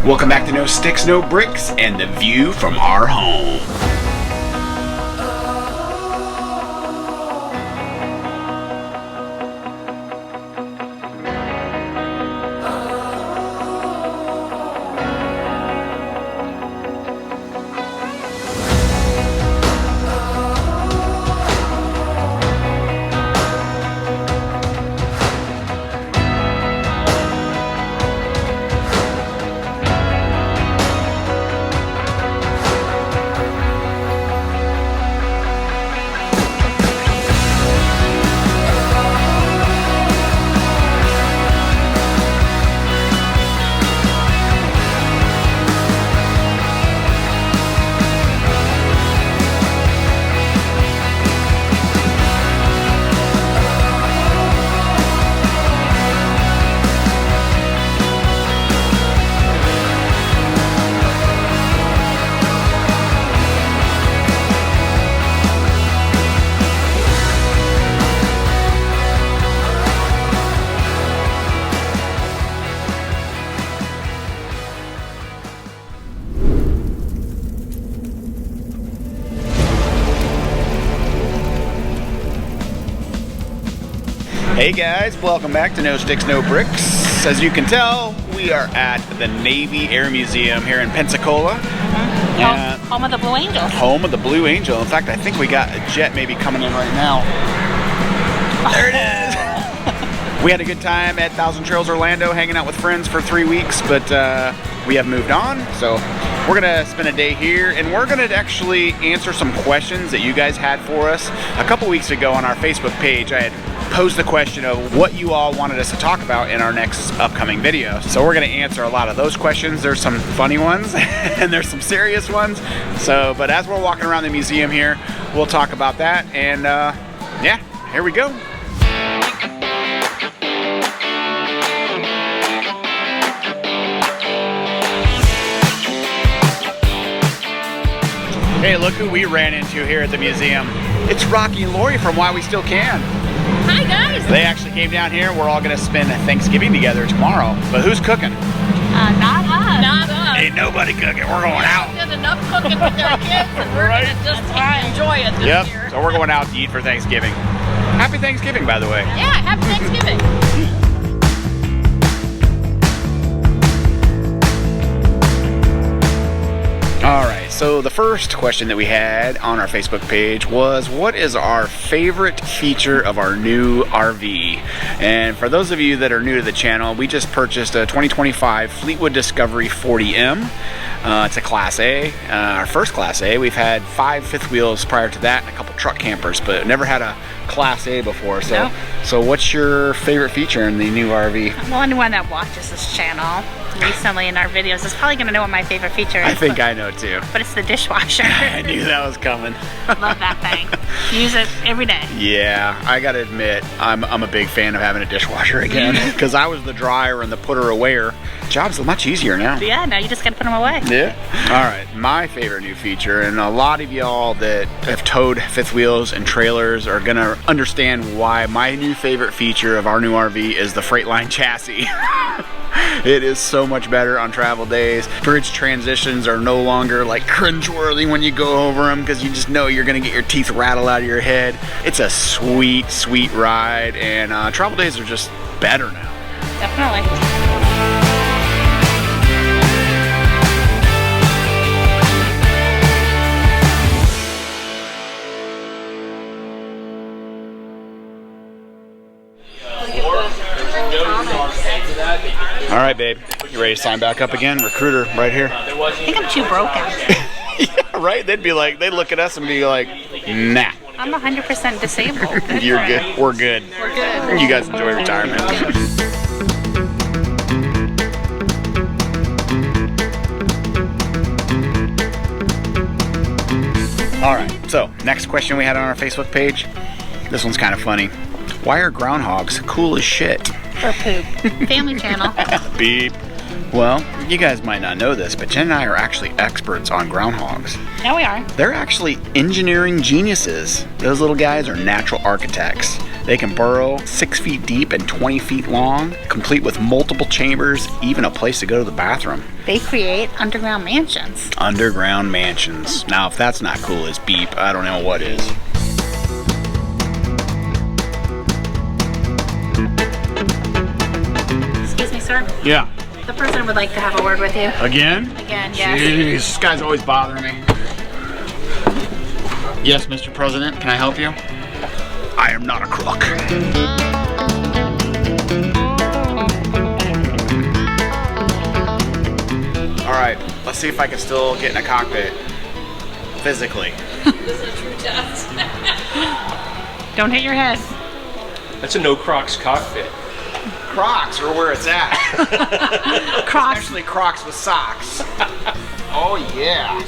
Welcome back to No Sticks, No Bricks, and the view from our home. Hey guys, welcome back to No Sticks, No Bricks. As you can tell, we are at the Navy Air Museum here in Pensacola. Home of the Blue Angel. Home of the Blue Angel. In fact, I think we got a jet maybe coming in right now. There it is. We had a good time at Thousand Trails Orlando hanging out with friends for 3 weeks, but we have moved on. So we're gonna spend a day here and we're gonna actually answer some questions that you guys had for us. A couple weeks ago on our Facebook page, I had posed the question of what you all wanted us to talk about in our next upcoming video. So we're gonna answer a lot of those questions. There's some funny ones and there's some serious ones. So, but as we're walking around the museum here, we'll talk about that. And yeah, here we go. Hey, look who we ran into here at the museum. It's Rocky and Lori from Why We Still Can. Hi guys! They actually came down here. We're all gonna spend Thanksgiving together tomorrow. But who's cooking? Not us. Not us. Ain't nobody cooking. We're going out. We did enough cooking with our kids and we're Right. gonna just enjoy it this year. So we're going out to eat for Thanksgiving. Happy Thanksgiving, by the way. Yeah, happy Thanksgiving. Alright, so the first question that we had on our Facebook page was, what is our favorite feature of our new RV? And for those of you that are new to the channel, we just purchased a 2025 Fleetwood Discovery 40M. It's a Class A, our first Class A. We've had 5 fifth wheels prior to that and a couple truck campers, but never had a Class A before. So, So what's your favorite feature in the new RV? Well, anyone that watches this channel recently in our videos is probably going to know what my favorite feature is. I think I know too. But it's the dishwasher. I knew that was coming. Love that thing. Use it every day. Yeah, I gotta admit, I'm a big fan of having a dishwasher again, because I was the dryer and the putter awayer. Job's much easier now. Yeah, now you just gotta put them away. Yeah. Alright, my favorite new feature, and a lot of y'all that have towed fifth wheels and trailers are gonna understand why my new favorite feature of our new RV is the Freightliner chassis. It is so much better on travel days. Bridge transitions are no longer like cringeworthy when you go over them, because you just know you're gonna get your teeth rattled out of your head. It's a sweet, sweet ride, and travel days are just better now. Definitely. All right, babe. You ready to sign back up again? Recruiter right here. I think I'm too broken. Yeah, right? They'd look at us and be like, nah. I'm 100% disabled. You're good. We're good. We're good. You guys enjoy retirement. All right, so next question we had on our Facebook page. This one's kind of funny. Why are groundhogs cool as shit? Or poop. Family channel. Beep. Well, you guys might not know this, but Jen and I are actually experts on groundhogs. Yeah, we are. They're actually engineering geniuses. Those little guys are natural architects. They can burrow 6 feet deep and 20 feet long, complete with multiple chambers, even a place to go to the bathroom. They create underground mansions. Underground mansions. Now, if that's not cool as beep, I don't know what is. Excuse me, sir. Yeah. The president would like to have a word with you. Again? Again, yes. Jeez, this guy's always bothering me. Yes, Mr. President, can I help you? I am not a crook. All right, let's see if I can still get in a cockpit physically. This is a true test. Don't hit your head. That's a no Crocs cockpit. Crocs are where it's at. Crocs. Especially Crocs with socks. Oh yeah.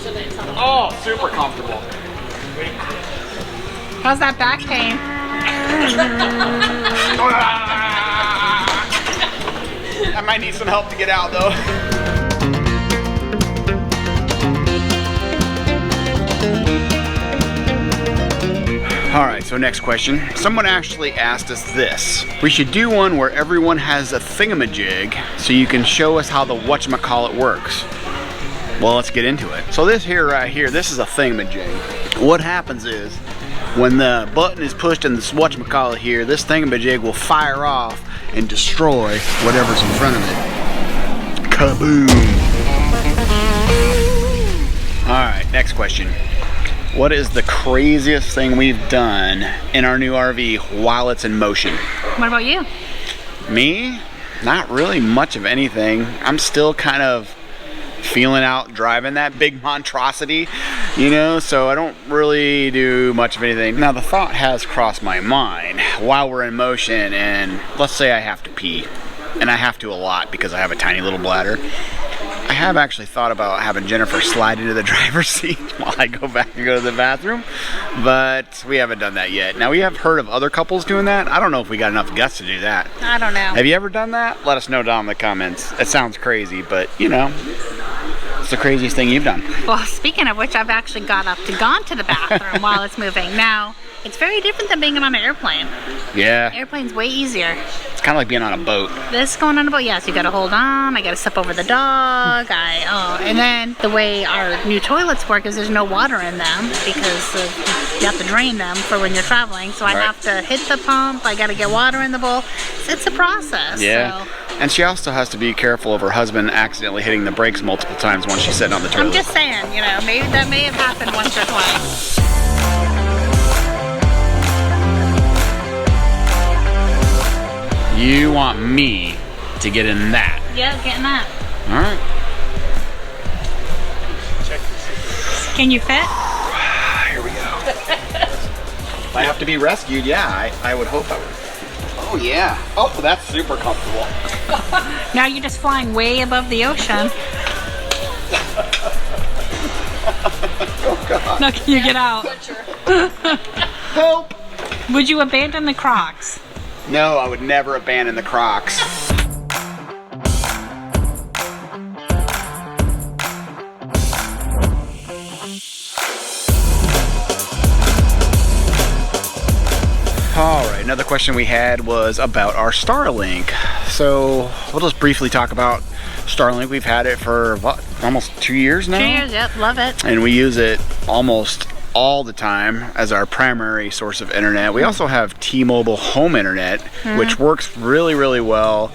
Oh, super comfortable. How's that back pain? I might need some help to get out though. Alright, so next question. Someone actually asked us this. We should do one where everyone has a thingamajig so you can show us how the whatchamacallit works. Well, let's get into it. So this here right here, this is a thingamajig. What happens is, when the button is pushed in this whatchamacallit here, this thingamajig will fire off and destroy whatever's in front of it. Kaboom! Alright, next question. What is the craziest thing we've done in our new RV while it's in motion? What about you? Me? Not really much of anything. I'm still kind of feeling out driving that big monstrosity, you know, so I don't really do much of anything. Now the thought has crossed my mind while we're in motion, and let's say I have to pee, and I have to a lot because I have a tiny little bladder. I have actually thought about having Jennifer slide into the driver's seat while I go back and go to the bathroom, but we haven't done that yet. Now we have heard of other couples doing that. I don't know if we got enough guts to do that. I don't know. Have you ever done that? Let us know down in the comments. It sounds crazy, but you know, it's the craziest thing you've done. Well, speaking of which, I've actually gone to the bathroom while it's moving. Now, it's very different than being on an airplane. Yeah. Airplane's way easier. It's kind of like being on a boat. This going on a boat, yes, you gotta hold on, I gotta step over the dog, and then the way our new toilets work is there's no water in them because you have to drain them for when you're traveling, so I Right. have to hit the pump, I gotta get water in the bowl. It's a process. Yeah. So. And she also has to be careful of her husband accidentally hitting the brakes multiple times when she's sitting on the toilet. I'm just saying, you know, maybe that may have happened once or twice. You want me to get in that. Yeah, getting that. All right. Can you fit? Here we go. If I have to be rescued, yeah, I would hope I would. Oh, yeah. Oh, that's super comfortable. Now you're just flying way above the ocean. Oh, God. Now can you get out? Help! Would you abandon the Crocs? No, I would never abandon the Crocs. Alright, another question we had was about our Starlink. So, we'll just briefly talk about Starlink. We've had it for, what, almost 2 years now? 2 years, yep, love it. And we use it almost all the time as our primary source of internet. We also have T-Mobile home internet, which works really, really well.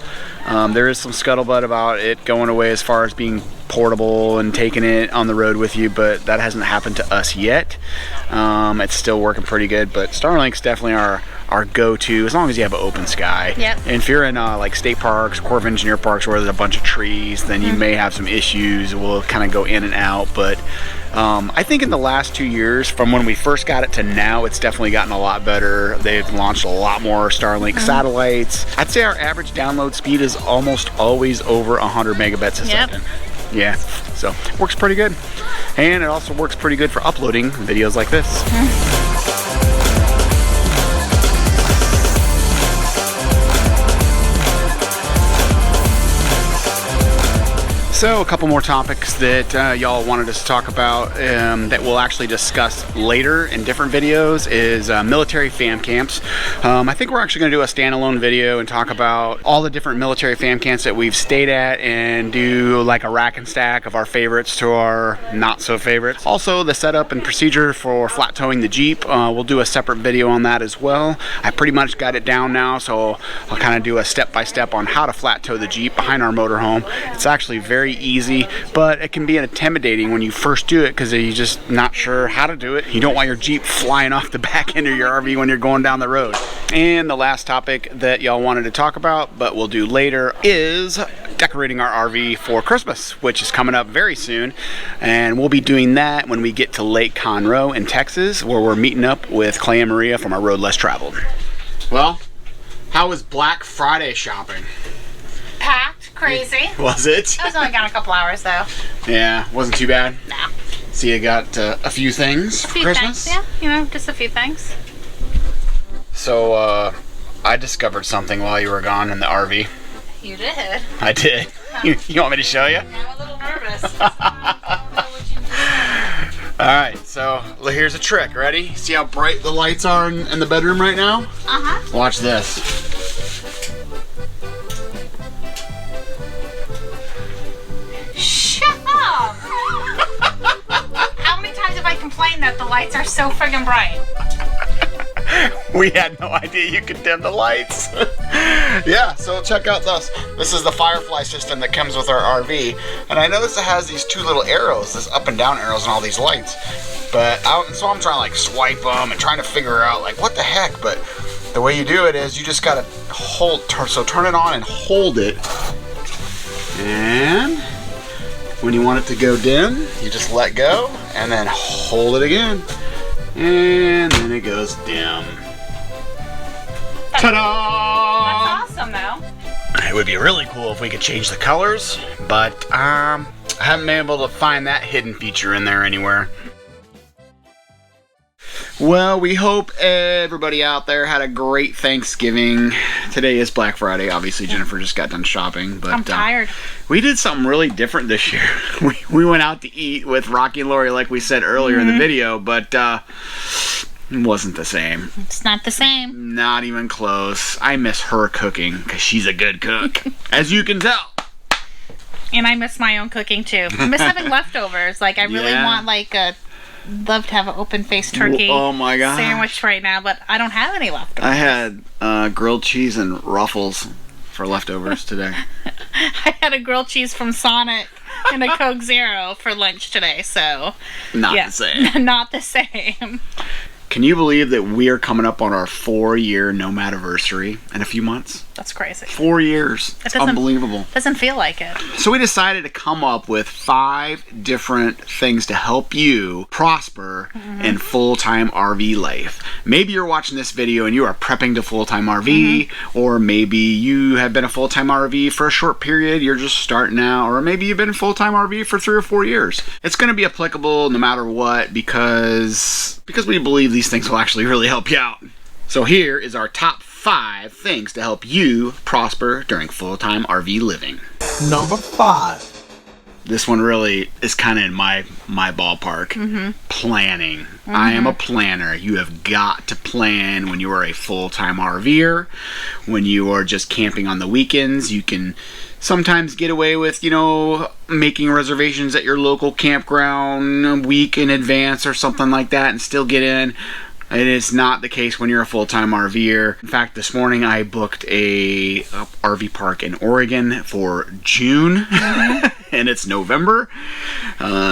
There is some scuttlebutt about it going away as far as being portable and taking it on the road with you, but that hasn't happened to us yet. It's still working pretty good, but Starlink's definitely our go-to as long as you have an open sky. Yep. And if you're in like state parks, Corps of Engineer parks where there's a bunch of trees, then you may have some issues. We'll kind of go in and out, but I think in the last 2 years, from when we first got it to now, it's definitely gotten a lot better. They've launched a lot more Starlink satellites. I'd say our average download speed is almost always over 100 megabits a second. Yeah, so works pretty good. And it also works pretty good for uploading videos like this. So a couple more topics that y'all wanted us to talk about that we'll actually discuss later in different videos is military fam camps. I think we're actually going to do a standalone video and talk about all the different military fam camps that we've stayed at and do like a rack and stack of our favorites to our not so favorites. Also the setup and procedure for flat towing the Jeep. We'll do a separate video on that as well. I pretty much got it down now, so I'll kind of do a step-by-step on how to flat tow the Jeep behind our motorhome. It's actually very easy, but it can be intimidating when you first do it because you're just not sure how to do it. You don't want your Jeep flying off the back end of your RV when you're going down the road. And the last topic that y'all wanted to talk about, but we'll do later, is decorating our RV for Christmas, which is coming up very soon. And we'll be doing that when we get to Lake Conroe in Texas, where we're meeting up with Clay and Maria from our Road Less Traveled. Well, how was Black Friday shopping? Packed, crazy. Was it? I was only gone a couple hours though. Yeah, wasn't too bad. No. So you got a few things for Christmas? Things, yeah, just a few things. So I discovered something while you were gone in the RV. You did. I did. You want me to show you? I'm a little nervous. I don't know what you did. Alright, so here's a trick. Ready? See how bright the lights are in the bedroom right now? Uh-huh. Watch this. Shut up! How many times have I complained that the lights are so friggin' bright? We had no idea you could dim the lights. Yeah, so check out this. This is the Firefly system that comes with our RV. And I noticed it has these two little arrows, this up and down arrows and all these lights. But so I'm trying to like swipe them and trying to figure out like what the heck. But the way you do it is you just gotta turn it on and hold it. And when you want it to go dim, you just let go and then hold it again. And then it goes dim. Ta-da! That's awesome, though. It would be really cool if we could change the colors, but I haven't been able to find that hidden feature in there anywhere. Well, we hope everybody out there had a great Thanksgiving. Today is Black Friday. Obviously, Jennifer just got done shopping, but I'm tired. We did something really different this year. We went out to eat with Rocky and Lori, like we said earlier in the video, but it wasn't the same. It's not the same. Not even close. I miss her cooking because she's a good cook, as you can tell. And I miss my own cooking too. I miss having leftovers. Like I really want love to have an open-faced turkey sandwich right now, but I don't have any leftovers. I had grilled cheese and Ruffles for leftovers today. I had a grilled cheese from Sonic and a Coke Zero for lunch today, so not the same. Not the same. Can you believe that we are coming up on our 4-year Nomadiversary in a few months? That's crazy. 4 years. It's unbelievable. Doesn't feel like it. So we decided to come up with 5 different things to help you prosper in full-time RV life. Maybe you're watching this video and you are prepping to full-time RV, or maybe you have been a full-time RV for a short period, you're just starting out, or maybe you've been a full-time RV for 3 or 4 years. It's going to be applicable no matter what because we believe these things will actually really help you out. So here is our top 5 things to help you prosper during full-time RV living. Number 5. This one really is kind of in my ballpark. Planning. I am a planner. You have got to plan when you are a full-time RVer. When you are just camping on the weekends, you can sometimes get away with, making reservations at your local campground a week in advance or something like that and still get in. It is not the case when you're a full-time RVer. In fact, this morning I booked a RV park in Oregon for June, and it's November.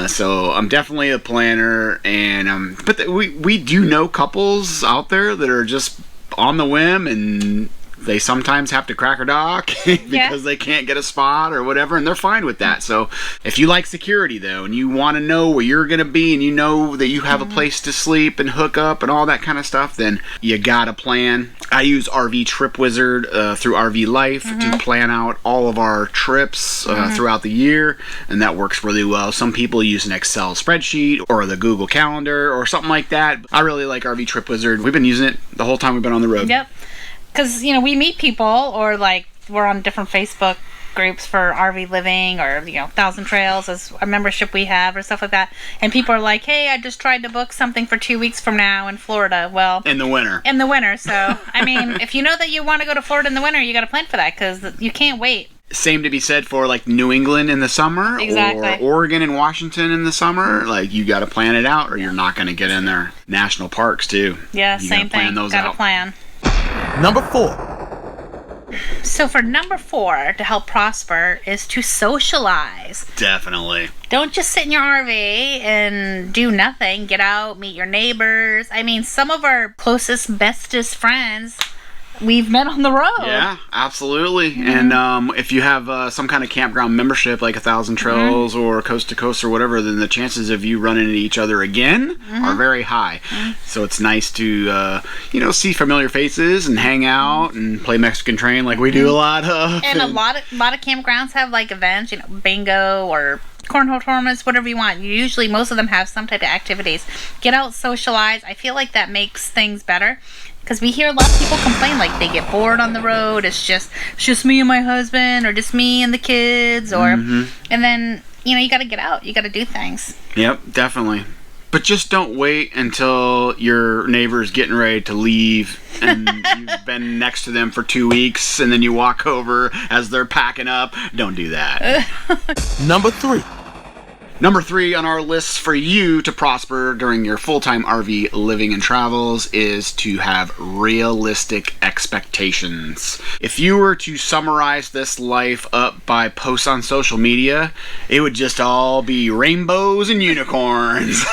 So I'm definitely a planner, and but we do know couples out there that are just on the whim and they sometimes have to crack a dock because they can't get a spot or whatever, and they're fine with that. So if you like security, though, and you want to know where you're going to be and you know that you have a place to sleep and hook up and all that kind of stuff, then you got to plan. I use RV Trip Wizard through rvlife to plan out all of our trips throughout the year, and that works really well. Some people use an Excel spreadsheet or the Google Calendar or something like that. I really like RV Trip Wizard. We've been using it the whole time we've been on the road. Yep. Because, we meet people or, we're on different Facebook groups for RV living or, Thousand Trails as a membership we have or stuff like that. And people are like, hey, I just tried to book something for 2 weeks from now in Florida. Well, In the winter. So, I mean, if you know that you want to go to Florida in the winter, you got to plan for that because you can't wait. Same to be said for like New England in the summer, Exactly. or Oregon and Washington in the summer. Like you got to plan it out, or you're not going to get in there. National parks too. Yeah, You same gotta plan thing. those Got to out. plan. Number 4. So for number 4, to help prosper, is to socialize. Definitely. Don't just sit in your RV and do nothing. Get out, meet your neighbors. I mean, some of our closest, bestest friends we've met on the road. Yeah, absolutely. And if you have some kind of campground membership like 1,000 Trails or Coast to Coast or whatever, then the chances of you running into each other again are very high. So it's nice to see familiar faces and hang out and play Mexican Train like we do a lot of. And a lot of campgrounds have like events, bingo or cornhole tournaments, whatever you want. Usually most of them have some type of activities. Get out, socialize. I feel like that makes things better. Because we hear a lot of people complain like they get bored on the road. It's just me and my husband, or just me and the kids, or and then you got to get out. You got to do things. Yep, definitely. But just don't wait until your neighbor's getting ready to leave and you've been next to them for 2 weeks, and then you walk over as they're packing up. Don't do that. Number 3. Number 3 on our list for you to prosper during your full-time RV living and travels is to have realistic expectations. If you were to summarize this life up by posts on social media, it would just all be rainbows and unicorns.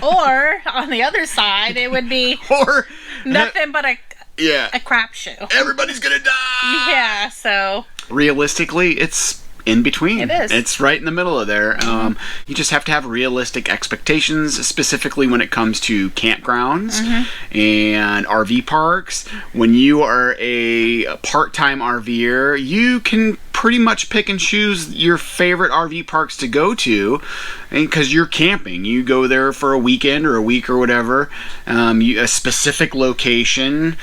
Or on the other side, it would be Or nothing but a yeah, crapshoot. everybody's gonna die. Yeah, so Realistically, it's in between. It is. It's right in the middle of there. You just have to have realistic expectations, specifically when it comes to campgrounds and RV parks. When you are a part-time RVer, you can pretty much pick and choose your favorite RV parks to go to, because you're camping. You go there for a weekend or a week or whatever, a specific location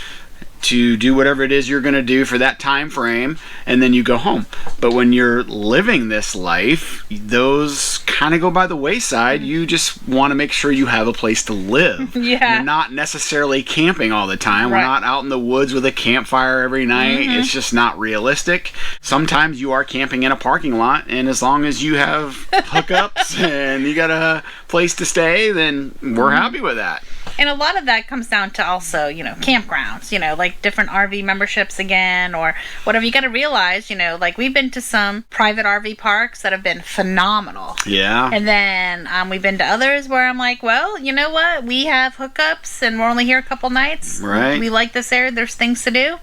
to do whatever it is you're going to do for that time frame, and then you go home. But when you're living this life, those kind of go by the wayside. You just want to make sure you have a place to live. Yeah. You're not necessarily camping all the time. Right. We're not out in the woods with a campfire every night. It's just not realistic. Sometimes you are camping in a parking lot, and as long as you have hookups and you got a place to stay, then we're happy with that. And a lot of that comes down to also, campgrounds, like different RV memberships again, or whatever. You got to realize, like we've been to some private RV parks that have been phenomenal. Yeah. And then we've been to others where I'm like, well, you know what? We have hookups and we're only here a couple nights. Right. We like this area. There's things to do.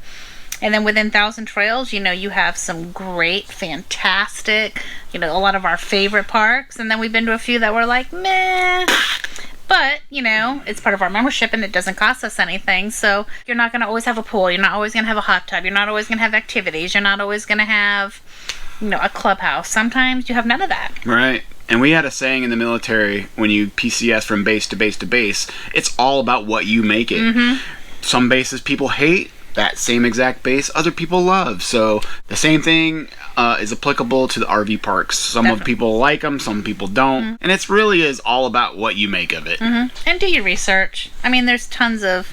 And then within Thousand Trails, you have some great, fantastic, a lot of our favorite parks. And then we've been to a few that were like, meh. But, it's part of our membership and it doesn't cost us anything. So you're not going to always have a pool. You're not always going to have a hot tub. You're not always going to have activities. You're not always going to have, a clubhouse. Sometimes you have none of that. Right. And we had a saying in the military, when you PCS from base to base to base, it's all about what you make it. Some bases people hate. That same exact base other people love. So the same thing is applicable to the RV parks. Some of people like them, some people don't. And it's really is all about what you make of it. And do your research. I mean, there's tons of,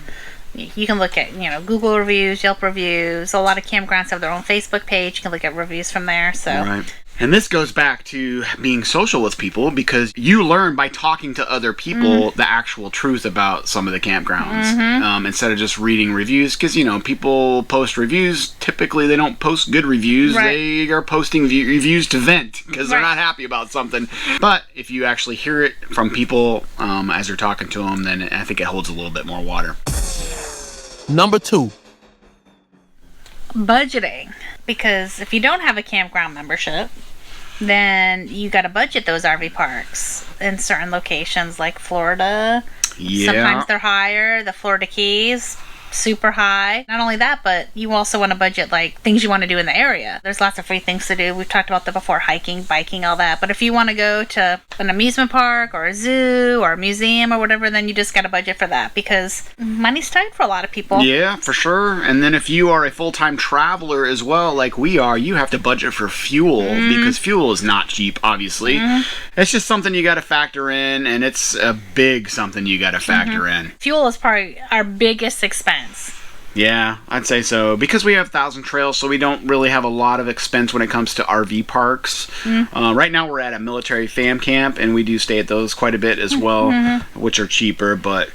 you can look at, Google reviews, Yelp reviews. A lot of campgrounds have their own Facebook page. You can look at reviews from there. So. Right. And this goes back to being social with people, because you learn by talking to other people the actual truth about some of the campgrounds, instead of just reading reviews. Because, people post reviews. Typically, they don't post good reviews. Right. They are posting reviews to vent because they're not happy about something. But if you actually hear it from people as you're talking to them, then I think it holds a little bit more water. Number 2. Budgeting. Because if you don't have a campground membership, then you got to budget those RV parks in certain locations like Florida. Yeah. Sometimes they're higher. The Florida Keys, super high. Not only that, but you also want to budget like things you want to do in the area. There's lots of free things to do. We've talked about that before, hiking, biking, all that. But if you want to go to an amusement park or a zoo or a museum or whatever, then you just got to budget for that because money's tight for a lot of people. Yeah, for sure. And then if you are a full-time traveler as well, like we are, you have to budget for fuel because fuel is not cheap, obviously. It's just something you got to factor in, and it's a big something you got to factor in. Fuel is probably our biggest expense. Yeah, I'd say so. Because we have 1,000 trails, so we don't really have a lot of expense when it comes to RV parks. Right now we're at a military fam camp, and we do stay at those quite a bit as well, which are cheaper. But,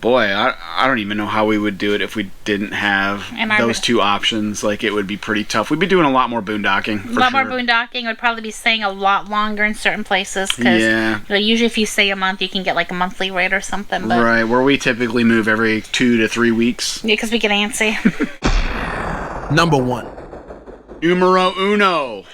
boy, I don't even know how we would do it if we didn't have those two options. Like, it would be pretty tough. We'd be doing a lot more boondocking, for sure. A lot more boondocking. Would probably be staying a lot longer in certain places. Cause, usually if you stay a month, you can get like a monthly rate or something. But, right, where we typically move every 2 to 3 weeks. Yeah, because we get antsy. Number 1. Numero uno.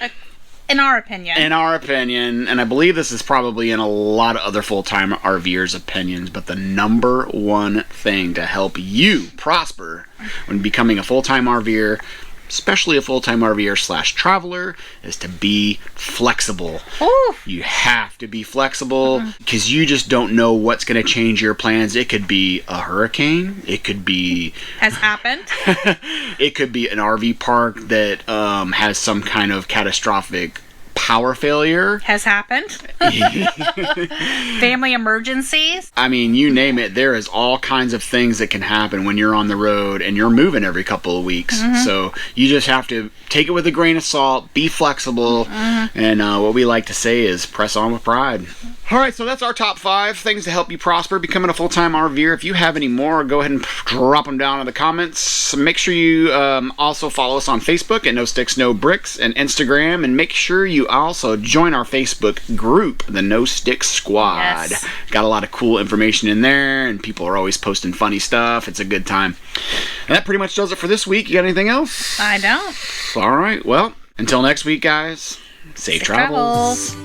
In our opinion. In our opinion, and I believe this is probably in a lot of other full-time RVers' opinions, but the number one thing to help you prosper when becoming a full-time RVer, especially a full-time RVer / traveler, is to be flexible. Ooh. You have to be flexible because you just don't know what's going to change your plans. It could be a hurricane. It could be... Has happened. It could be an RV park that has some kind of catastrophic power failure. Has happened. Family emergencies. I mean, you name it. There is all kinds of things that can happen when you're on the road and you're moving every couple of weeks. So you just have to take it with a grain of salt, be flexible, and what we like to say is press on with pride. All right, so that's our top 5 things to help you prosper becoming a full-time RVer. If you have any more, go ahead and drop them down in the comments. Make sure you also follow us on Facebook at No Sticks, No Bricks, and Instagram, and make sure you also join our Facebook group, the No Sticks Squad. Yes. Got a lot of cool information in there, and people are always posting funny stuff. It's a good time. And that pretty much does it for this week. You got anything else? I don't. All right, well, until next week, guys, safe travels.